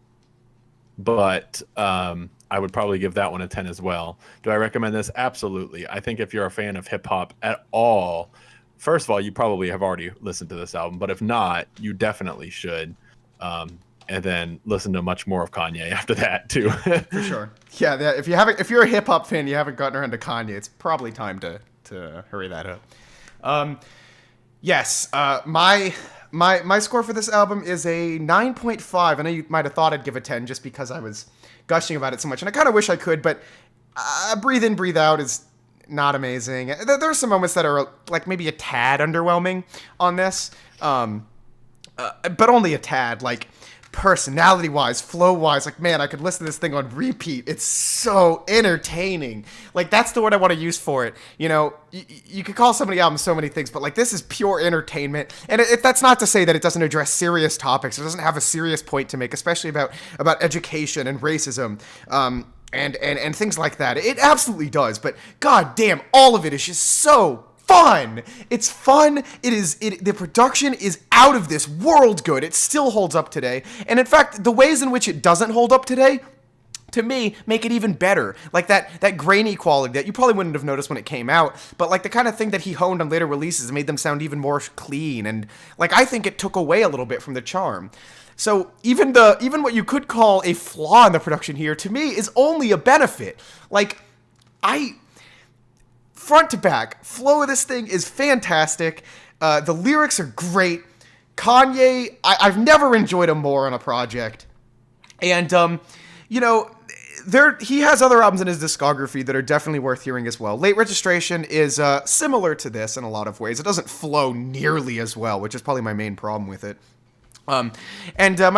But I would probably give that one a 10 as well. Do I recommend this? Absolutely. I think if you're a fan of hip-hop at all, first of all, you probably have already listened to this album. But if not, you definitely should. And then listen to much more of Kanye after that, too. For sure. Yeah, if you're a hip-hop fan, you haven't gotten around to Kanye, it's probably time to hurry that up. Yes, my score for this album is a 9.5. I know you might have thought I'd give a 10 just because I was gushing about it so much, and I kind of wish I could, but Breathe In, Breathe Out is not amazing. There are some moments that are like maybe a tad underwhelming on this, but only a tad. Like, personality-wise, flow-wise, like, man, I could listen to this thing on repeat. It's so entertaining. Like, that's the word I want to use for it. You could call so many albums so many things, but, like, this is pure entertainment. And that's not to say that it doesn't address serious topics. It doesn't have a serious point to make, especially about education and racism. and things like that. It absolutely does. But god damn, all of it is just so fun. It's fun. The production is out of this world good. It still holds up today. And in fact, the ways in which it doesn't hold up today, to me, make it even better. Like that grainy quality that you probably wouldn't have noticed when it came out, but like the kind of thing that he honed on later releases and made them sound even more clean. And like, I think it took away a little bit from the charm. So even what you could call a flaw in the production here, to me, is only a benefit. Like, front to back, flow of this thing is fantastic. The lyrics are great. Kanye, I've never enjoyed him more on a project. And, you know, he has other albums in his discography that are definitely worth hearing as well. Late Registration is similar to this in a lot of ways. It doesn't flow nearly as well, which is probably my main problem with it. My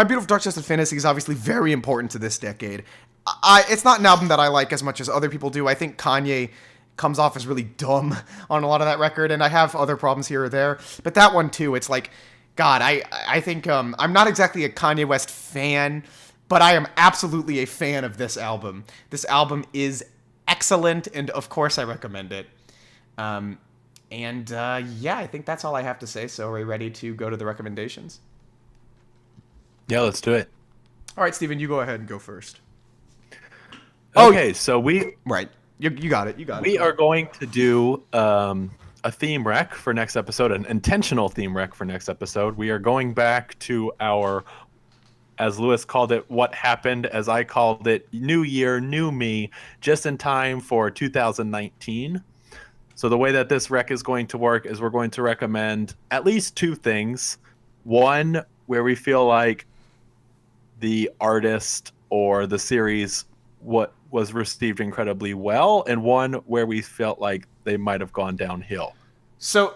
Beautiful Dark Twisted Fantasy is obviously very important to this decade. It's not an album that I like as much as other people do. I think Kanye comes off as really dumb on a lot of that record, and I have other problems here or there. But that one too, it's like, God, I think I'm not exactly a Kanye West fan, but I am absolutely a fan of this album. This album is excellent, and of course I recommend it. Yeah, I think that's all I have to say. So are we ready to go to the recommendations? Yeah, let's do it. All right, Steven, you go ahead and go first. Okay, so Right. You got it. We are going to do a theme rec for next episode, an intentional theme rec for next episode. We are going back to our, as Lewis called it, what happened, as I called it, New Year, New Me, just in time for 2019. So the way that this rec is going to work is we're going to recommend at least two things. One, where we feel like the artist or the series what was received incredibly well, and one where we felt like they might have gone downhill.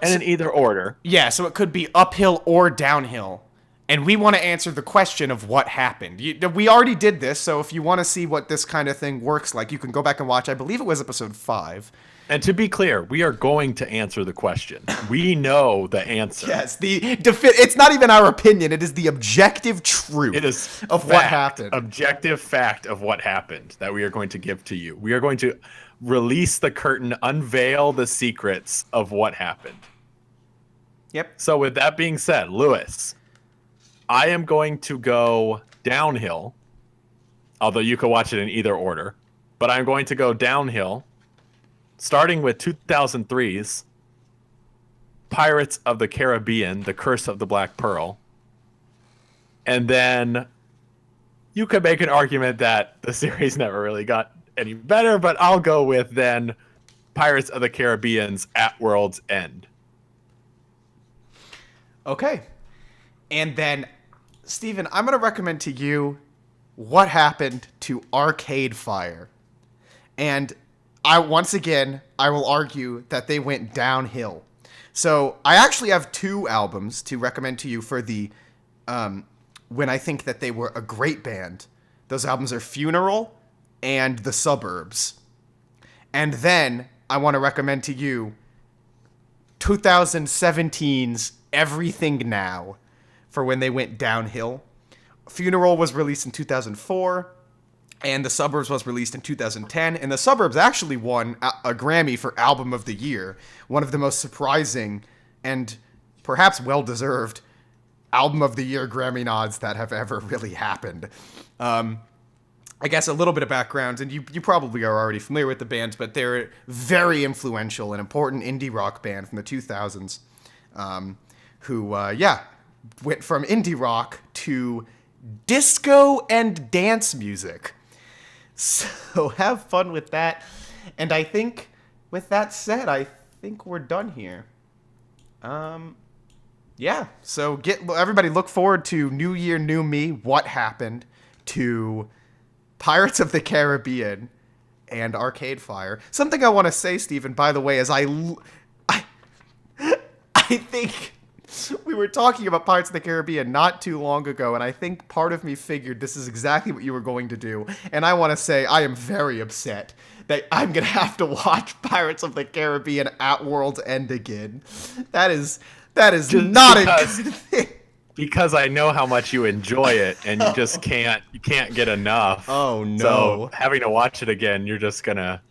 In either order. Yeah, so it could be uphill or downhill. And we want to answer the question of what happened. We already did this, so if you want to see what this kind of thing works like, you can go back and watch. I believe it was episode 5. And to be clear, we are going to answer the question. We know the answer. Yes, it's not even our opinion. It is the objective truth of what happened. Objective fact of what happened that we are going to give to you. We are going to release the curtain, unveil the secrets of what happened. Yep. So with that being said, Lewis, I am going to go downhill, although you could watch it in either order, but I'm going to go downhill, starting with 2003's Pirates of the Caribbean, The Curse of the Black Pearl. And then you could make an argument that the series never really got any better, but I'll go with then Pirates of the Caribbean's At World's End. Okay. And then, Steven, I'm going to recommend to you what happened to Arcade Fire. And I will argue that they went downhill. So I actually have two albums to recommend to you for the when I think that they were a great band. Those albums are Funeral and The Suburbs. And then I want to recommend to you 2017's Everything Now for when they went downhill. Funeral was released in 2004. And The Suburbs was released in 2010. And The Suburbs actually won a Grammy for Album of the Year. One of the most surprising and perhaps well-deserved Album of the Year Grammy nods that have ever really happened. I guess a little bit of background, and you probably are already familiar with the bands, but they're very influential and important indie rock band from the 2000s who went from indie rock to disco and dance music. So have fun with that. And I think, with that said, I think we're done here. Yeah. So everybody look forward to New Year, New Me, What Happened, to Pirates of the Caribbean, and Arcade Fire. Something I want to say, Stephen, by the way, is I think we were talking about Pirates of the Caribbean not too long ago, and I think part of me figured this is exactly what you were going to do. And I want to say I am very upset that I'm going to have to watch Pirates of the Caribbean at World's End again. That is not a good thing. because I know how much you enjoy it, and you just can't get enough. Oh no! So having to watch it again, you're just gonna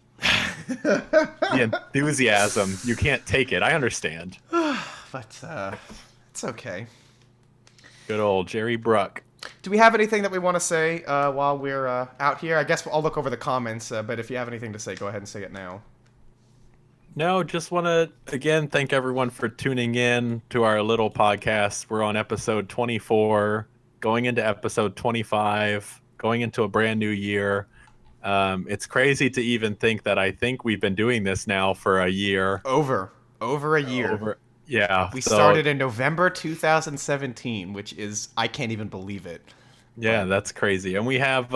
the enthusiasm. You can't take it. I understand. But it's okay. Good old Jerry Bruck. Do we have anything that we want to say while we're out here? I guess I'll look over the comments, but if you have anything to say, go ahead and say it now. No, just want to, again, thank everyone for tuning in to our little podcast. We're on episode 24, going into episode 25, going into a brand new year. It's crazy to even think that I think we've been doing this now for a year. Over a year. Yeah. We started in November 2017, which is, I can't even believe it. Yeah, that's crazy. And we have...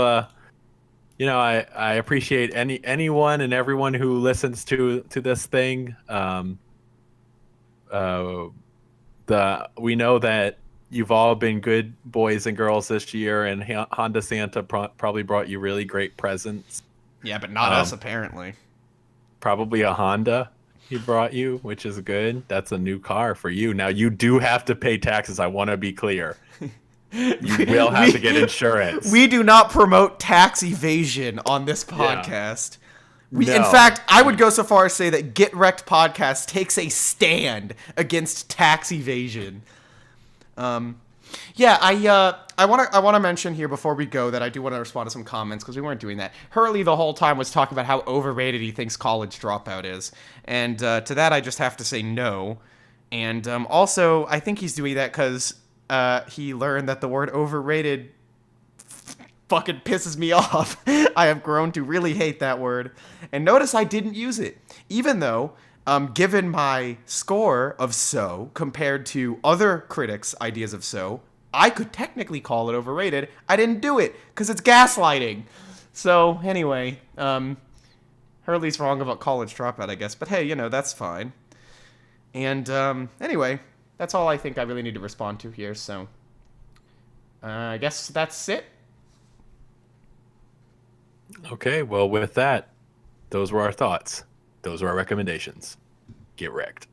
I appreciate anyone and everyone who listens to this thing. We know that you've all been good boys and girls this year, and Honda Santa probably brought you really great presents. Yeah, but not us apparently. Probably a Honda he brought you, which is good. That's a new car for you. Now you do have to pay taxes. I want to be clear. You will have to get insurance. We do not promote tax evasion on this podcast. No. In fact, I would go so far as to say that Get Recc'd podcast takes a stand against tax evasion. I want to mention here before we go that I do want to respond to some comments because we weren't doing that. Hurley the whole time was talking about how overrated he thinks College Dropout is, and to that I just have to say no. And also, I think he's doing that because he learned that the word overrated fucking pisses me off. I have grown to really hate that word. And notice I didn't use it. Even though, given my score of so compared to other critics' ideas of so, I could technically call it overrated. I didn't do it because it's gaslighting. So, anyway, Hurley's wrong about College Dropout, I guess. But hey, that's fine. And anyway... That's all I think I really need to respond to here, so I guess that's it. Okay, well, with that, those were our thoughts. Those are our recommendations. Get wrecked.